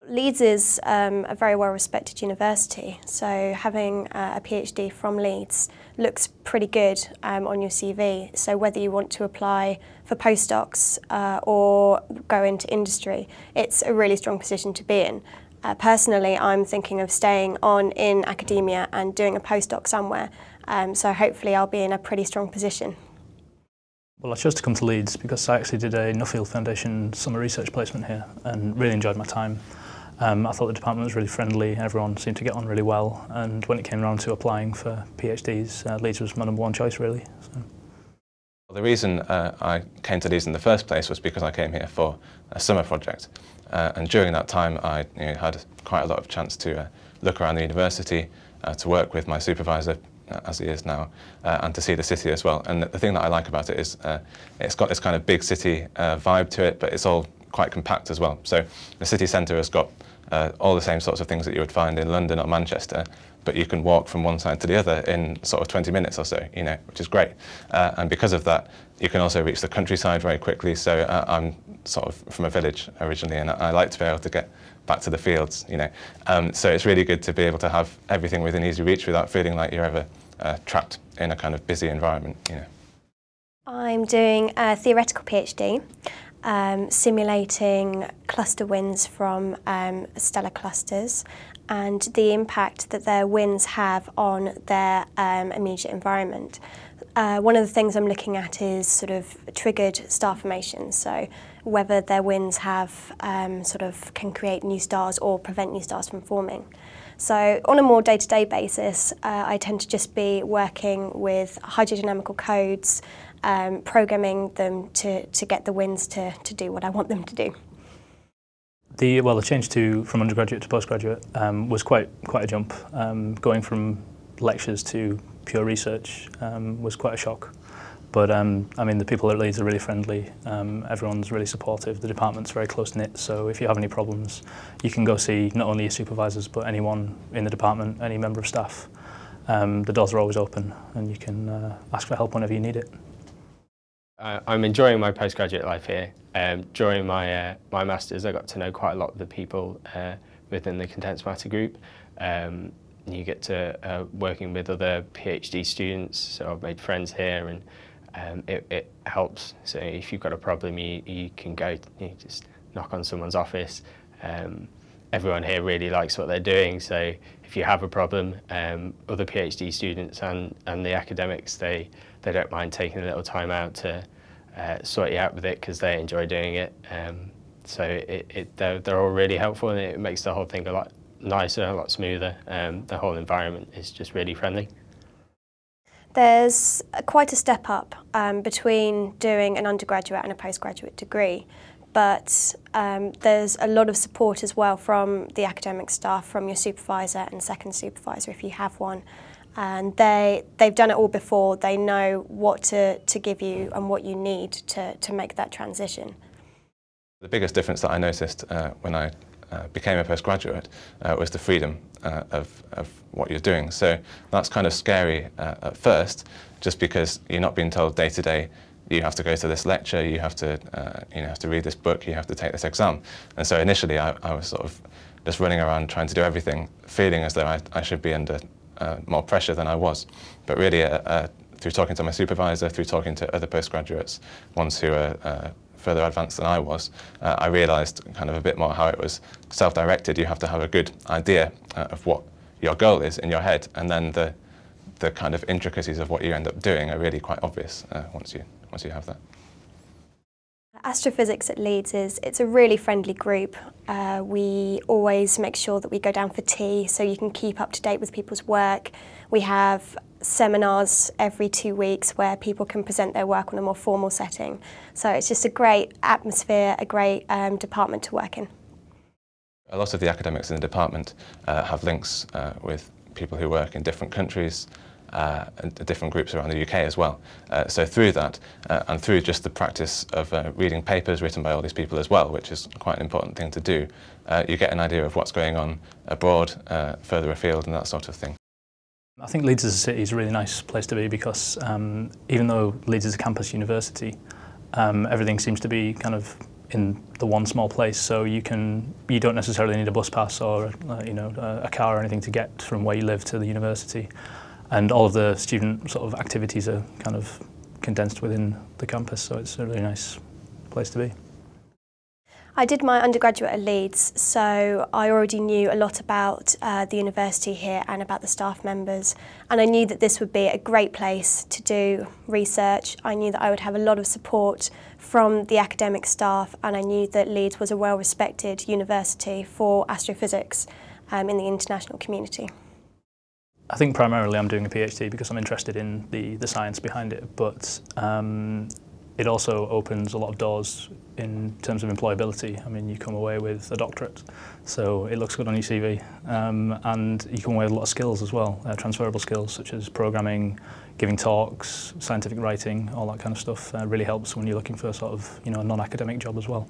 Leeds is a very well-respected university, so having a PhD from Leeds looks pretty good on your CV. So whether you want to apply for postdocs or go into industry, it's a really strong position to be in. Personally, I'm thinking of staying on in academia and doing a postdoc somewhere, so hopefully I'll be in a pretty strong position. Well, I chose to come to Leeds because I actually did a Nuffield Foundation summer research placement here and really enjoyed my time. I thought the department was really friendly, everyone seemed to get on really well, and when it came around to applying for PhDs, Leeds was my number one choice really. So. The reason I came to Leeds in the first place was because I came here for a summer project, and during that time I had quite a lot of chance to look around the university, to work with my supervisor as he is now, and to see the city as well. And the thing that I like about it is it's got this kind of big city vibe to it, but it's all quite compact as well. So the city centre has got all the same sorts of things that you would find in London or Manchester, but you can walk from one side to the other in sort of 20 minutes or so, which is great. And because of that, you can also reach the countryside very quickly. So I'm sort of from a village originally, and I like to be able to get back to the fields, So it's really good to be able to have everything within easy reach without feeling like you're ever trapped in a kind of busy environment, I'm doing a theoretical PhD. Simulating cluster winds from stellar clusters and the impact that their winds have on their immediate environment. One of the things I'm looking at is sort of triggered star formation, so whether their winds have can create new stars or prevent new stars from forming. So on a more day-to-day basis, I tend to just be working with hydrodynamical codes, programming them to get the winds to do what I want them to do. The change from undergraduate to postgraduate was quite a jump. Going from lectures to pure research was quite a shock. But I mean, the people at Leeds are really friendly. Everyone's really supportive. The department's very close-knit, so if you have any problems, you can go see not only your supervisors, but anyone in the department, any member of staff. The doors are always open, and you can ask for help whenever you need it. I'm enjoying my postgraduate life here. During my masters, I got to know quite a lot of the people within the condensed matter group. You get to working with other PhD students, so I've made friends here, and it helps. So if you've got a problem, you can go, just knock on someone's office. Everyone here really likes what they're doing, so if you have a problem, other PhD students and the academics, they don't mind taking a little time out to sort you out with it because they enjoy doing it. So they're all really helpful, and it makes the whole thing a lot nicer, a lot smoother. The whole environment is just really friendly. There's quite a step up between doing an undergraduate and a postgraduate degree, but there's a lot of support as well from the academic staff, from your supervisor and second supervisor if you have one. And they've done it all before. They know what to give you and what you need to make that transition. The biggest difference that I noticed when I became a postgraduate was the freedom of what you're doing. So that's kind of scary at first, just because you're not being told day to day, you have to go to this lecture, you have to read this book, you have to take this exam. And so initially I was sort of just running around trying to do everything, feeling as though I should be under more pressure than I was. But really, through talking to my supervisor, through talking to other postgraduates, ones who are further advanced than I was, I realised kind of a bit more how it was self-directed. You have to have a good idea of what your goal is in your head, and then the kind of intricacies of what you end up doing are really quite obvious once you have that. Astrophysics at Leeds it's a really friendly group. We always make sure that we go down for tea so you can keep up to date with people's work. We have seminars every 2 weeks where people can present their work on a more formal setting. So it's just a great atmosphere, a great department to work in. A lot of the academics in the department have links with people who work in different countries, and different groups around the UK as well. So through that, and through just the practice of reading papers written by all these people as well, which is quite an important thing to do, you get an idea of what's going on abroad, further afield and that sort of thing. I think Leeds as a city is a really nice place to be because even though Leeds is a campus university, everything seems to be kind of in the one small place, so you don't necessarily need a bus pass or a car or anything to get from where you live to the university, and all of the student sort of activities are kind of condensed within the campus, so it's a really nice place to be. I did my undergraduate at Leeds, so I already knew a lot about the university here and about the staff members, and I knew that this would be a great place to do research. I knew that I would have a lot of support from the academic staff, and I knew that Leeds was a well-respected university for astrophysics in the international community. I think primarily I'm doing a PhD because I'm interested in the science behind it, but it also opens a lot of doors in terms of employability. I mean, you come away with a doctorate, so it looks good on your CV, and you come away with a lot of skills as well, transferable skills such as programming, giving talks, scientific writing, all that kind of stuff. Really helps when you're looking for sort of a non-academic job as well.